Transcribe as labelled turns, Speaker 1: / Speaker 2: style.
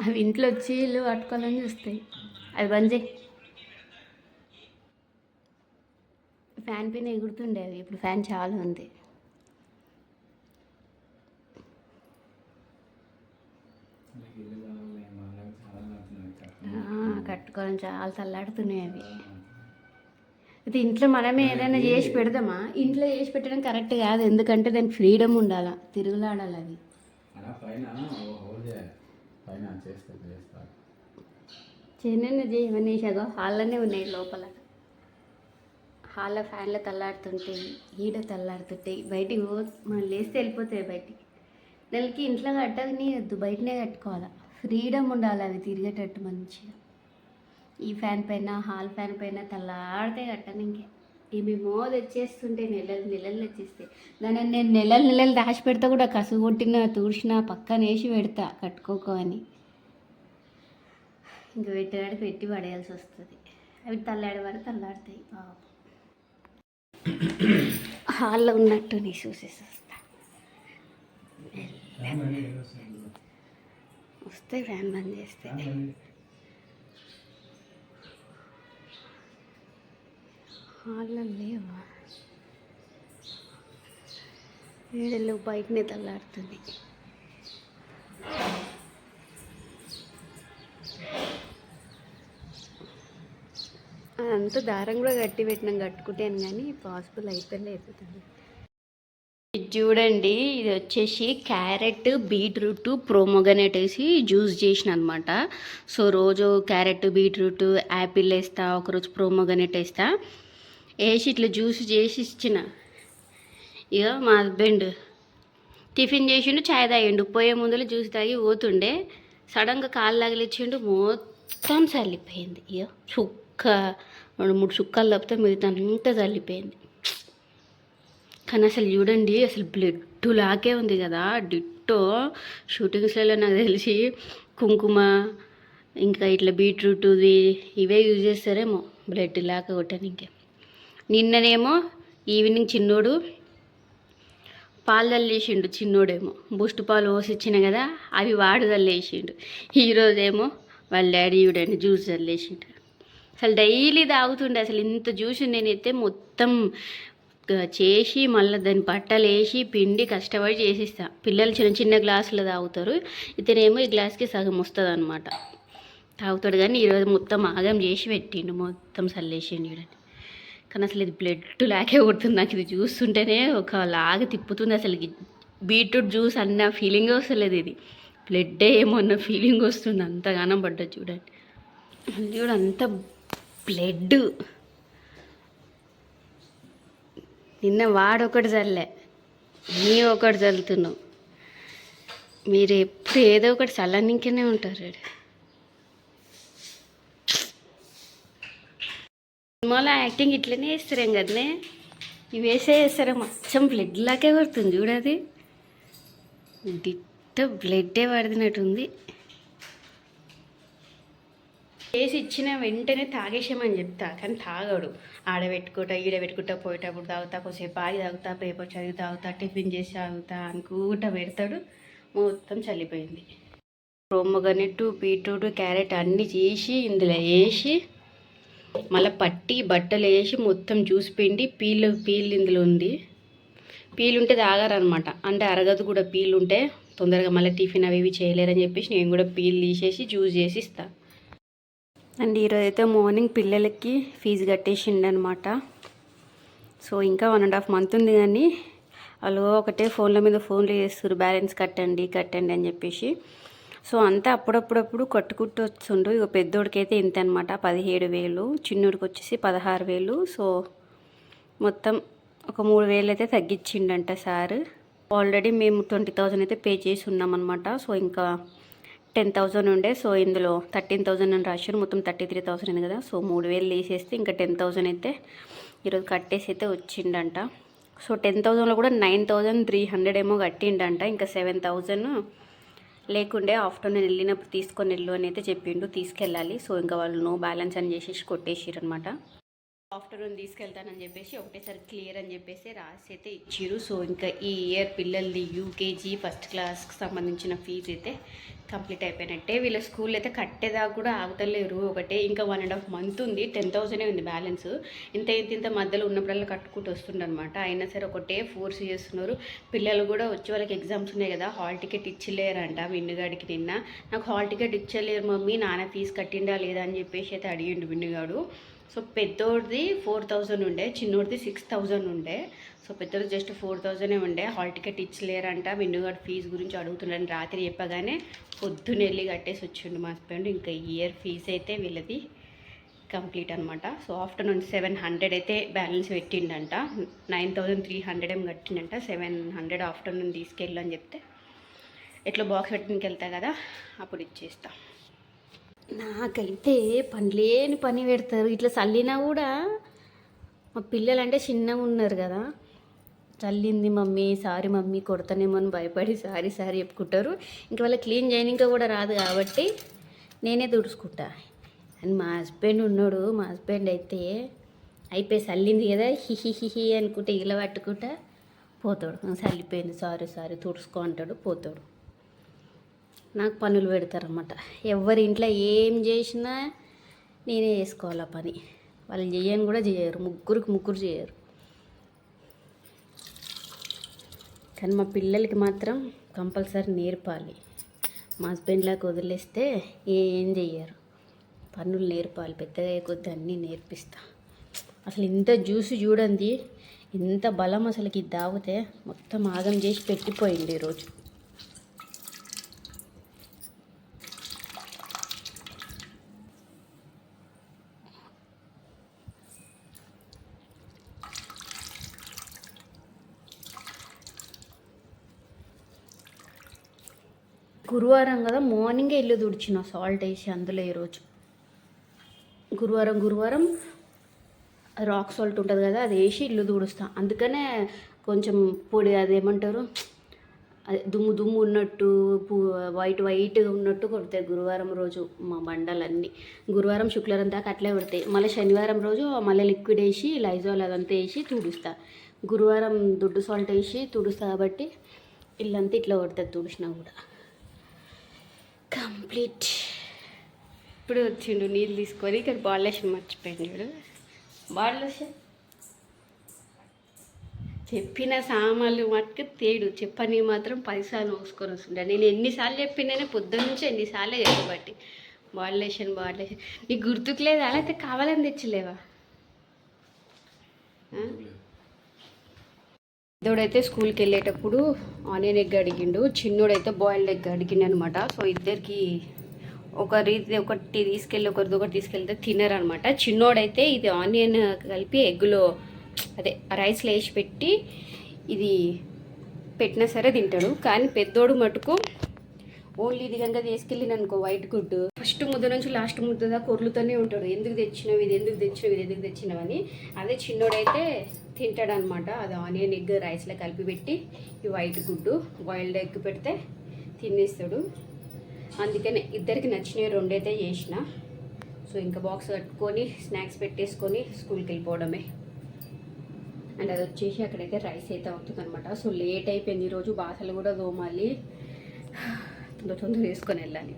Speaker 1: అవి ఇంట్లో వచ్చి ఇల్లు పట్టుకోవాలని చూస్తాయి. అది బంద్ చేయి. ఫ్యాన్ పైన ఎగురుతుండే అవి, ఇప్పుడు ఫ్యాన్ చాలా ఉంది. కట్టుకోవాలని చాలా తల్లాడుతున్నాయి అవి. అయితే ఇంట్లో మనమే ఏదైనా చేసి పెడదామా? ఇంట్లో చేసి పెట్టడం కరెక్ట్ కాదు, ఎందుకంటే దానికి ఫ్రీడమ్ ఉండాలి, తిరుగులాడాలి అవి. చిన్న చేయమని వేసాగో హాల్లోనే ఉన్నాయి లోపల. హాల్లో ఫ్యాన్లో తల్లాడుతుంటాయి, ఈడ తల్లాడుతుంటాయి. బయటికి మనం లేస్తే వెళ్ళిపోతాయి బయటికి. దానికి ఇంట్లో కట్టని వద్దు, బయటనే కట్టుకోవాలి. ఫ్రీడమ్ ఉండాలి అవి తిరిగేటట్టు మంచిగా. ఈ ఫ్యాన్ పైన హాల్ ఫ్యాన్ పైన తల్లాడితే కట్టను. ఇంకే ఏమేమో తెచ్చేస్తుంటే నెలలు తెచ్చేస్తాయి. దాన్ని నేను నెలలు దాచి పెడతా కూడా, కసు కొట్టిన తూడ్చిన పక్కన వేసి పెడతా కట్టుకోకో అని. ఇంక పెట్టడానికి పెట్టి పడేయాల్సి వస్తుంది. అవి తల్లాడే వరకు తల్లాడతాయి. హాల్లో ఉన్నట్టు నీ చూసేసి వస్తా. వస్తే ఫ్యాన్ బంద్ చేస్తే హాల్లో లేవా, వేడల్లో బయటనే తల్లాడుతుంది. అదంతా దారం కూడా కట్టి పెట్టినాం, కట్టుకుంటాను కానీ పాసిబుల్ అయిపోలేదు. ఇది చూడండి, ఇది వచ్చేసి క్యారెట్, బీట్రూట్, ప్రోమోగనేట్ వేసి జ్యూస్ చేసిన అనమాట. సో రోజు క్యారెట్, బీట్రూట్, యాపిల్ వేస్తా, ఒకరోజు ప్రోమోగనేట్ వేస్తా, వేసి ఇట్లా జ్యూస్ చేసి ఇచ్చిన. ఇక మా హస్బెండ్ టిఫిన్ చేసిండు, చాయ్ తాగిండు. పోయే ముందులో జ్యూస్ తాగి పోతుండే, సడన్గా కాళ్ళు తగిలిచ్చిండు, మొత్తం చల్లిపోయింది. ఇక చుక్క 2-3 చుక్కలు తప్పితే మిగతా అంతా చల్లిపోయింది. కానీ అసలు చూడండి, అసలు బ్లడ్ లాగే ఉంది కదా, డిట్టో. షూటింగ్స్లలో నాకు తెలిసి కుంకుమ ఇంకా ఇట్లా బీట్రూట్ ఇవే యూజ్ చేస్తారేమో బ్లడ్ లాగా కొట్టడానికి. నిన్ననేమో ఈవినింగ్ చిన్నోడు పాలు చల్లేసిండు, చిన్నోడేమో బూస్ట్ పాలు పోసిచ్చిన కదా, అవి వాడు చల్లేసిండు. ఈరోజేమో వాళ్ళ డాడీ చూడండి జ్యూస్ చల్లేసిండు. అసలు డైలీ తాగుతుండే. అసలు ఇంత జ్యూస్ నేనైతే మొత్తం చేసి మళ్ళీ దాన్ని బట్టలు వేసి పిండి కష్టపడి చేసిస్తా. పిల్లలు చిన్న చిన్న గ్లాసులు తాగుతారు, ఇతనేమో ఈ గ్లాస్కి సగం వస్తుంది అనమాట తాగుతాడు. కానీ ఈరోజు మొత్తం ఆగం చేసి పెట్టిండు, మొత్తం చల్లేసిండు చూడండి. కానీ అసలు ఇది బ్లడ్ లాగే కొడుతుంది. నాకు ఇది చూస్తుంటేనే ఒక లాగా తిప్పుతుంది. అసలు బీట్రూట్ జ్యూస్ అన్న ఫీలింగ్ వస్తలేదు, ఇది బ్లడ్ ఏమో అన్న ఫీలింగ్ వస్తుంది. అంతగానం పడ్డది చూడండి. చూడ అంత బ్లడ్. నిన్న వాడొకటి చల్లే, నీ ఒకటి చల్లుతున్నావు. మీరు ఎప్పుడు ఏదో ఒకటి చల్లనికనే ఉంటారు. సినిమాలో యాక్టింగ్ ఇట్లనే వేస్తారేం కదనే, ఇవి వేసేస్తారా మొత్తం బ్లడ్ లాగే పడుతుంది చూడది. డిట్ట బ్లడ్డే పడుతున్నట్టుంది. వేసి ఇచ్చిన వెంటనే తాగేసామని చెప్తా, కానీ తాగాడు. ఆడబెట్టుకుంటా ఈడబెట్టుకుంటా పోయేటప్పుడు తాగుతా, కొంచెంసేపు ఆగి తాగుతా, పేపర్ చదివి తాగుతా, టిఫిన్ చేసి తాగుతా అనుకుంటా పెడతాడు. మొత్తం చల్లిపోయింది. ప్రోమోగనేట్, బీట్రూట్, క్యారెట్ అన్నీ చేసి ఇందులో వేసి మళ్ళీ పట్టి బట్టలు వేసి మొత్తం జ్యూస్ పిండి పీల్ ఇందులో ఉంది. పీల్ ఉంటే తాగారనమాట, అంటే అరగదు కూడా. పీల్ ఉంటే తొందరగా మళ్ళీ టిఫిన్ అవి ఇవి చేయలేరని చెప్పేసి నేను కూడా పీల్ తీసేసి జ్యూస్ చేసి ఇస్తాను. అండ్ ఈరోజైతే మార్నింగ్ పిల్లలకి ఫీజు కట్టేసిండనమాట. సో ఇంకా 1.5 మంత్ ఉంది, కానీ వాళ్ళు ఒకటే ఫోన్ల మీద ఫోన్లు చేస్తారు, బ్యాలెన్స్ కట్టండి కట్టండి అని చెప్పేసి. సో అంతా అప్పుడప్పుడు కట్టుకుంటూ వస్తుండ్రు. ఇక పెద్దోడికైతే ఇంత అనమాట, 17,000, చిన్నోడికి వచ్చేసి 16,000. సో మొత్తం ఒక 3,000 అయితే తగ్గించిండంట సార్. ఆల్రెడీ మేము 20,000 అయితే పే చేసి ఉన్నామన్నమాట. సో ఇంకా 10,000 ఉండే. సో ఇందులో 13,000 అని రాశారు, మొత్తం 33,000 ఉంది కదా. సో 3,000 తీసేస్తే ఇంకా 10,000 అయితే ఈరోజు కట్టేసి అయితే వచ్చిండంట. సో 10,000లో కూడా 9,300 ఏమో కట్టిండంట. ఇంకా 7,000 లేకుండే ఆఫ్టర్నూన్ వెళ్ళినప్పుడు తీసుకొని వెళ్ళు అని అయితే చెప్పిండు, తీసుకెళ్ళాలి. సో ఇంకా వాళ్ళు నో బ్యాలెన్స్ అని చేసేసి కొట్టేసిరనమాట. ఆఫ్టర్నూన్ తీసుకెళ్తానని చెప్పేసి ఒకటేసారి క్లియర్ అని చెప్పేసి రాసి అయితే ఇచ్చారు. సో ఇంకా ఈ ఇయర్ పిల్లల్ని యూకేజీ ఫస్ట్ క్లాస్కి సంబంధించిన ఫీజు అయితే కంప్లీట్ అయిపోయినట్టే. వీళ్ళ స్కూల్ అయితే కట్టేదాకా కూడా ఆగుతలేరు. ఒకటే ఇంకా 1.5 month ఉంది. 10,000 ఉంది బ్యాలెన్స్. ఇంత మధ్యలో ఉన్నప్పుడల్లా కట్టుకుంటూ వస్తుండనమాట. అయినా సరే ఒకటే ఫోర్స్ చేస్తున్నారు. పిల్లలు కూడా వచ్చి వాళ్ళకి ఎగ్జామ్స్ ఉన్నాయి కదా, హాల్ టికెట్ ఇచ్చలేరంట విన్నుగాడికి. నిన్న నాకు హాల్ టికెట్ ఇచ్చలేరు మమ్మీ, నాన్న ఫీజు కట్టిండా లేదా అని చెప్పేసి అయితే అడిగిండు విన్నుగాడు. సో పెద్దోడిది 4,000 ఉండే, చిన్నోడిది 6,000 ఉండే. సో పెద్దోడు జస్ట్ 4,000 ఉండే. హాల్ టికెట్ ఇచ్చలేరంట. విన్నుగాడు ఫీజు గురించి అడుగుతున్నాను రాత్రి చెప్పగానే పొద్దున్న వెళ్ళి కట్టేసి వచ్చిండు మా హస్బెండ్. ఇంకా ఇయర్ ఫీజు అయితే వీళ్ళది కంప్లీట్ అనమాట. సో ఆఫ్టర్నూన్ 700 అయితే బ్యాలెన్స్ పెట్టిండంట. 9,300 ఏం కట్టిండంట. 700 ఆఫ్టర్నూన్ తీసుకెళ్ళు అని చెప్తే ఎట్లా బాక్స్ పెట్టడానికి వెళ్తా కదా అప్పుడు ఇచ్చేస్తా. నాకైతే పనిలేని పని పెడతారు. ఇట్లా చల్లినా కూడా మా పిల్లలు అంటే చిన్నగా ఉన్నారు కదా, చల్లింది మమ్మీ సారీ మమ్మీ కొడతానేమో అని భయపడి సారీ చెప్పుకుంటారు. ఇంకా వాళ్ళ క్లీన్ చేయనిక కూడా రాదు కాబట్టి నేనే తుడుచుకుంటా. అని మా హస్బెండ్ ఉన్నాడు. మా హస్బెండ్ అయితే అయిపోయి చల్లింది కదా హిహి అనుకుంటే ఇలా పట్టుకుంటా పోతాడు. చల్లిపోయింది సారీ తుడుచుకో అంటాడు, పోతాడు. నాకు పనులు పెడతారన్నమాట. ఎవరి ఇంట్లో ఏం చేసినా నేనే చేసుకోవాలి ఆ పని. వాళ్ళు చేయని కూడా చేయరు, ముగ్గురు చేయరు. కానీ మా పిల్లలకి మాత్రం కంపల్సరీ నేర్పాలి. మా హస్బెండ్లాగా వదిలేస్తే ఏం చెయ్యరు. పనులు నేర్పాలి. పెద్దగా కొద్ది అన్నీ నేర్పిస్తా. అసలు ఇంత జ్యూస్ చూడండి, ఎంత బలం అసలుకి ఇది తాగితే. మొత్తం ఆగం చేసి పెట్టిపోయింది ఈరోజు. గురువారం కదా, మార్నింగే ఇల్లు తుడిచిన సాల్ట్ వేసి అందులో ఈరోజు. గురువారం రాక్ సాల్ట్ ఉంటుంది కదా, అది వేసి ఇల్లు తుడుస్తా. అందుకనే కొంచెం పొడి అదేమంటారు, అదే దుమ్ము ఉన్నట్టు వైట్గా ఉన్నట్టు కొడతాయి గురువారం రోజు మా బండలన్నీ. గురువారం శుక్రవారం దాకా అట్లే కొడతాయి. మళ్ళీ శనివారం రోజు మళ్ళీ లిక్విడ్ వేసి లైజాల్ అదంతా వేసి తుడుస్తా. గురువారం దొడ్డు సాల్ట్ వేసి తుడుస్తా కాబట్టి ఇల్లంతా ఇట్లా కొడుతుంది తుడిచినా కూడా. కంప్లీట్. ఇప్పుడు వచ్చిండు నీళ్ళు తీసుకొని. ఇక్కడ బాల్లేషన్ మర్చిపోయింది చూడు. బాల్లేషన్ చెప్పిన సామాన్లు మట్టుకు తేడు, చెప్పని మాత్రం 10 సార్లు మోసుకొని వస్తుంటా. నేను ఎన్నిసార్లు చెప్పినానే పొద్దున్న నుంచి ఎన్నిసార్లే చెప్పబట్టి బాల్లేషన్ నీకు గుర్తుకు లేదా? అయితే కావాలని తెచ్చలేవా? పెద్దోడైతే స్కూల్కి వెళ్ళేటప్పుడు ఆనియన్ ఎగ్ అడిగిండు, చిన్నోడైతే బాయిల్డ్ ఎగ్ అడిగిండు అనమాట. సో ఇద్దరికి ఒకటి తీసుకెళ్ళి ఒకటి తీసుకెళ్తే తినరు అనమాట. చిన్నోడైతే ఇది ఆనియన్ కలిపి ఎగ్గులో అదే రైస్లో వేసి పెట్టి ఇది పెట్టినా సరే తింటాడు. కానీ పెద్దోడు మటుకు ఓన్లీ ఇది కనుక తీసుకెళ్ళిన అనుకో వైట్ గుడ్డు, ఫస్ట్ ముద్ద నుంచి లాస్ట్ ముద్ద దాకా కొర్లుతూనే ఉంటాడు. ఎందుకు తెచ్చినవి ఎందుకు తెచ్చినవని. అదే చిన్నోడైతే తింటాడు అనమాట. అది ఆనియన్ ఎగ్ రైస్లో కలిపి పెట్టి ఈ వైట్ గుడ్డు బాయిల్డ్ ఎగ్ పెడితే తినేస్తాడు. అందుకనే ఇద్దరికి నచ్చినవి 2 అయితే చేసిన. సో ఇంకా బాక్స్ కట్టుకొని స్నాక్స్ పెట్టేసుకొని స్కూల్కి వెళ్ళిపోవడమే. అండ్ అది వచ్చేసి అక్కడైతే రైస్ అయితే అవుతుంది అనమాట. సో లేట్ అయిపోయింది ఈరోజు. బాసలు కూడా తోమాలి, తొందర వేసుకొని వెళ్ళాలి.